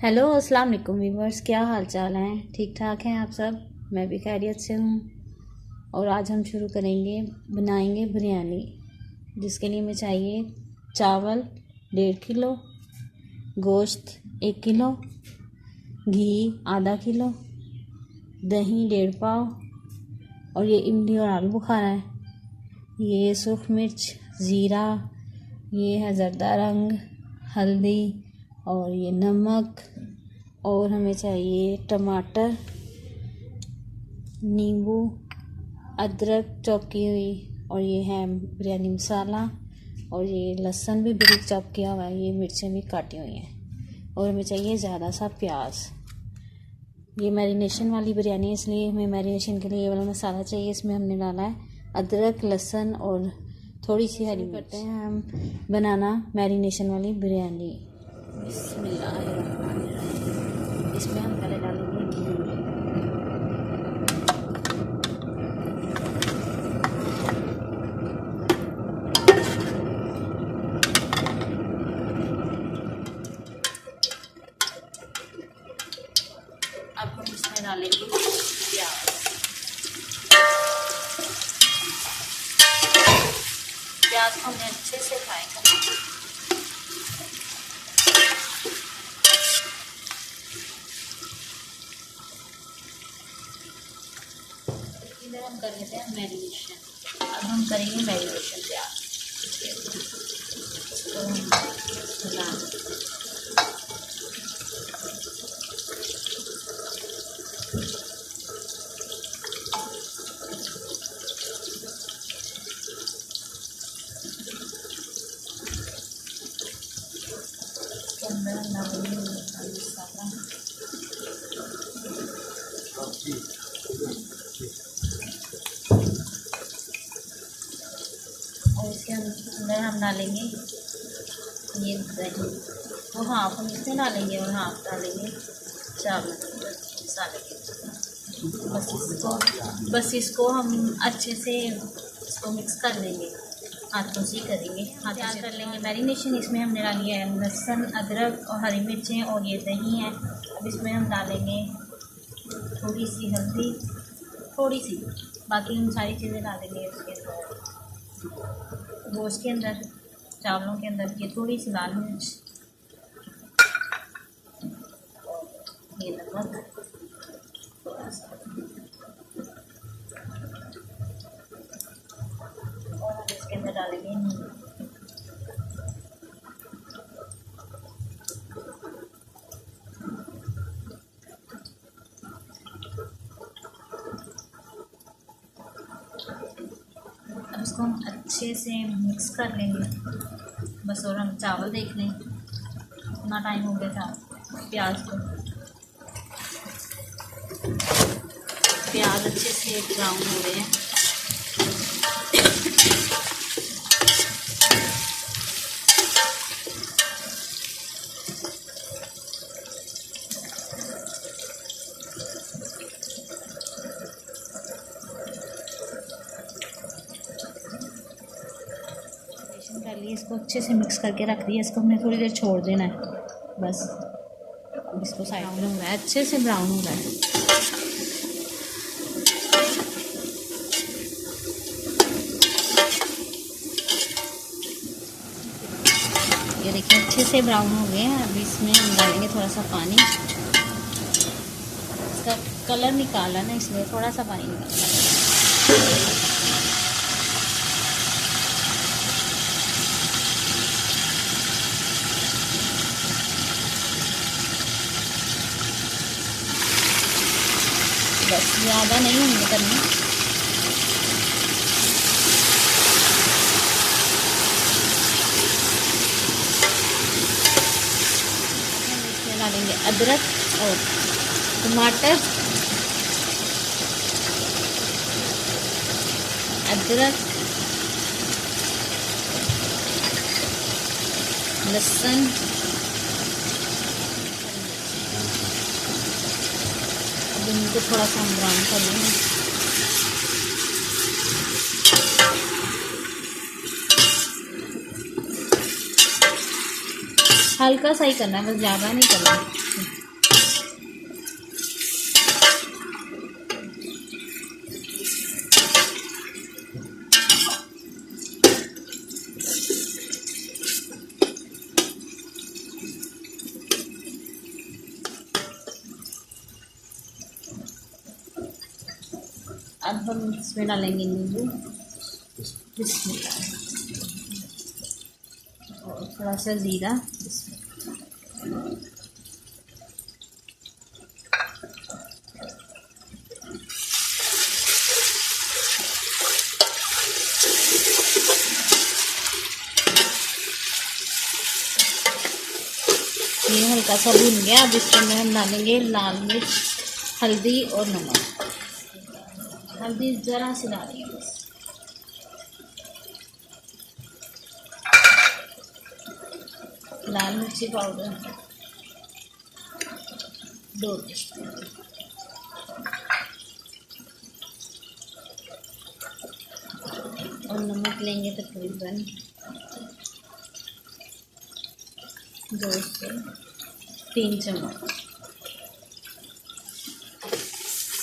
Hello अस्सलाम वालेकुम viewers, क्या हाल चाल हैं? ठीक ठाक हैं आप सब? मैं भी खैरियत से हूँ। और आज हम शुरू बनाएंगे बिरयानी, जिसके लिए हमें चाहिए चावल 1.5 किलो, गोश्त 1 किलो, घी आधा किलो, दही 1.5 पाव, और ये इमली और आलू बुखारा है, ये सूख मिर्च, ज़ीरा, ये है ज़रदा रंग, हल्दी, और ये नमक, और हमें चाहिए टमाटर, नींबू, अदरक चॉप की हुई, और ये है बिरयानी मसाला, और ये लहसुन भी बारीक चॉप किया हुआ है, ये मिर्चें भी काटी हुई हैं, और हमें चाहिए ज़्यादा सा प्याज। ये मैरिनेशन वाली बिरयानी है, इसलिए हमें मैरिनेशन के लिए ये वाला मसाला चाहिए। इसमें हमने डाला है अदरक, लहसुन और थोड़ी सी हरी मिर्च। करते हैं हम बनाना मैरिनेशन वाली बिरयानी। बिस्मिल्लाहिर्रहमानिर्रहीम। इसमें हम पहले डालेंगे घी। अब हम इसमें डालेंगे प्याज। प्याज को हमने अच्छे से फ्राई करना है। इधर हम कर लेते हैं मैरिनेशन। अब हम करेंगे मैरिनेशन प्याज। अंदर हम डालेंगे मसाला, और इसके अंदर हम डालेंगे ये दही, तो हाफ हम इसमें डालेंगे और हाफ डालेंगे चावल मसाले के। बस इसको हम अच्छे से इसको मिक्स कर देंगे, हाथों से करेंगे, हाथ तैयार कर लेंगे मैरिनेशन। इसमें हमने डाली है लहसुन, अदरक और हरी मिर्चें, और ये दही है। अब इसमें हम डालेंगे थोड़ी सी हल्दी, थोड़ी सी, बाकी हम सारी चीज़ें डालेंगे उसके अंदर, गोश्त के अंदर, चावलों के अंदर। ये थोड़ी सी लाल मिर्च, ये नमक थोड़ा सा, और हम इसके अंदर डालेंगे नींबू। अब इसको हम अच्छे से मिक्स कर लेंगे बस। और हम चावल देख लें कितना टाइम हो गया था प्याज को। प्याज अच्छे से ब्राउन हो रहे हैं। कर लिए, इसको अच्छे से मिक्स करके रख दिया। इसको हमने थोड़ी देर छोड़ देना है बस। अब इसको साइड में हो रहा है, अच्छे से ब्राउन हो रहा है। ये देखिए अच्छे से ब्राउन हो गए हैं। अब इसमें हम डालेंगे थोड़ा सा पानी। इसका कलर निकाला ना, इसलिए थोड़ा सा पानी निकाला। बस ज़्यादा नहीं होने करना। इसमें डालेंगे अदरक और टमाटर, अदरक, लहसुन, इनको थोड़ा सा हम ब्राउन कर लेंगे। हल्का सा ही करना है, बस ज़्यादा नहीं करना। अब हम इसमें डालेंगे नींबू, और थोड़ा सा ज़ीरा। ये हल्का सा भून गया। अब इसके अंदर हम डालेंगे लाल मिर्च, हल्दी और नमक। हल्दी ज़रा सी डालेंगे बस। लाल मिर्ची पाउडर 2 टीस्पून, और नमक लेंगे तकरीबन 2 से 3 चम्मच।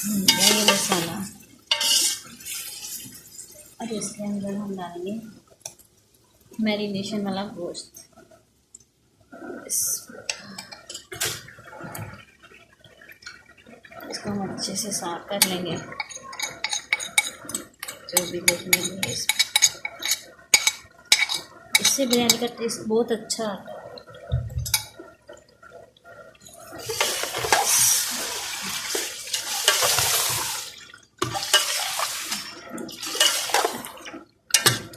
ये मसाला। अब इसके अंदर हम डालेंगे मैरिनेशन वाला गोश्त। इसको हम अच्छे से साफ कर लेंगे, जो भी देखने में। इससे बिरयानी का टेस्ट बहुत अच्छा आता है।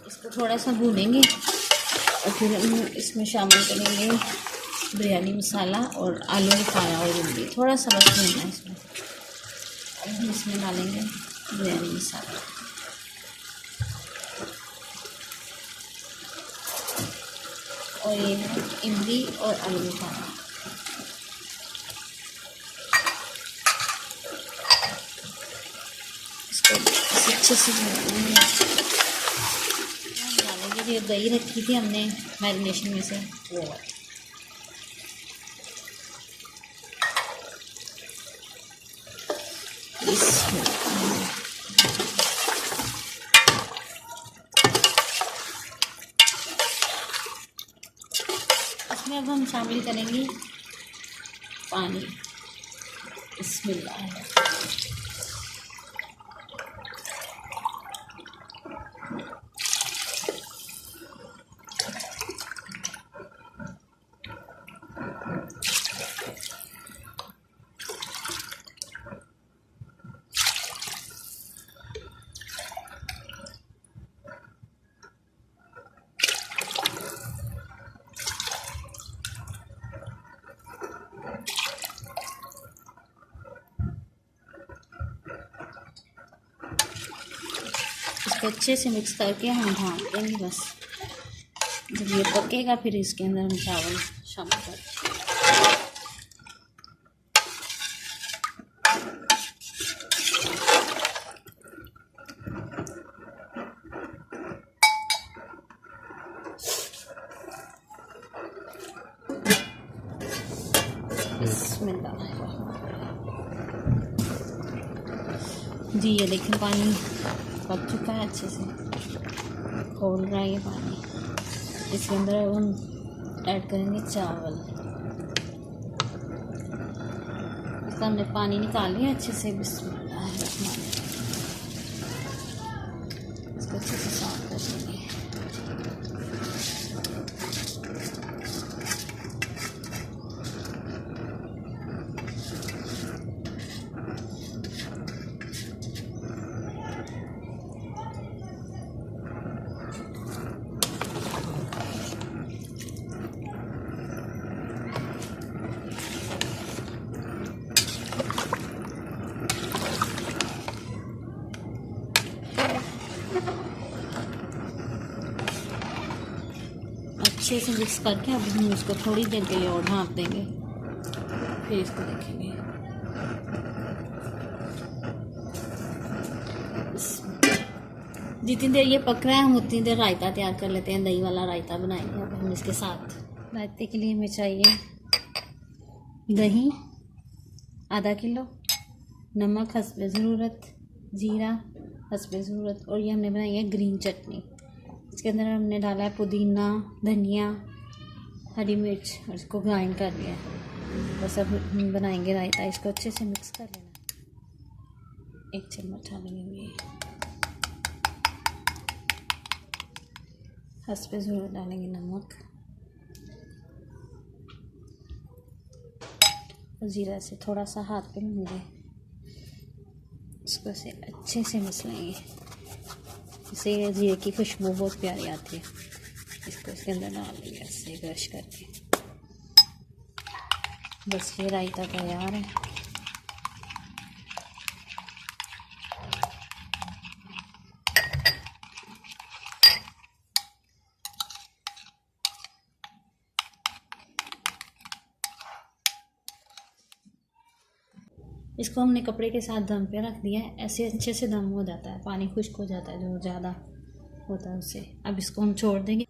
इसको थोड़ा सा भूनेंगे और फिर हम इसमें शामिल करेंगे बिरयानी मसाला और आलू बुखारा और भिंडी। थोड़ा सा बस भूनना है इसमें। अब हम इसमें डालेंगे बिरयानी मसाला, और ये है इमली और आलू बुखारा। इसको अच्छे से डालेंगे। जो दही रखी थी हमने मैरिनेशन में से, वो इसमें अब हम शामिल करेंगे पानी। बिस्मिल्लाह। इसको अच्छे से मिक्स करके हम ढाँप देंगे बस। जब ये पकेगा फिर इसके अंदर हम चावल शामिल करेंगे। जी ये देखें पानी पक चुका है, अच्छे से खोल रहा है ये पानी। इसके अंदर हम ऐड करेंगे चावल। इसका हमने पानी निकाल लिया अच्छे से। बिस्मिल्लाह। इसको अच्छे से साफ कर देंगे। अच्छे से मिक्स करके अब हम इसको थोड़ी देर के लिए और ढाँप देंगे, फिर इसको देखेंगे। जितनी देर ये पक रहा है हम उतनी देर रायता तैयार कर लेते हैं। दही वाला रायता बनाएंगे अब हम इसके साथ। रायते के लिए हमें चाहिए दही आधा किलो, नमक हस्बे ज़रूरत, जीरा हस्बे ज़रूरत, और ये हमने बनाई है ग्रीन चटनी। इसके अंदर हमने डाला है पुदीना, धनिया, हरी मिर्च और इसको ग्राइंड कर लिया है। बस अब हम बनाएंगे रायता। इसको अच्छे से मिक्स कर लेना। 1 चम्मच डालेंगे, हस्बे ज़रूरत डालेंगे नमक, जीरा से थोड़ा सा हाथ पे लूँगी, इसको से अच्छे से मसलेंगे। इससे जीरे की खुशबू बहुत प्यारी आती है। इसको इसके अंदर डाल देंगे ऐसे ब्रश करके। बस ये रायता तैयार है। इसको हमने कपड़े के साथ दम पे रख दिया है। ऐसे अच्छे से दम हो जाता है, पानी खुश्क हो जाता है जो ज़्यादा होता है उससे। अब इसको हम छोड़ देंगे।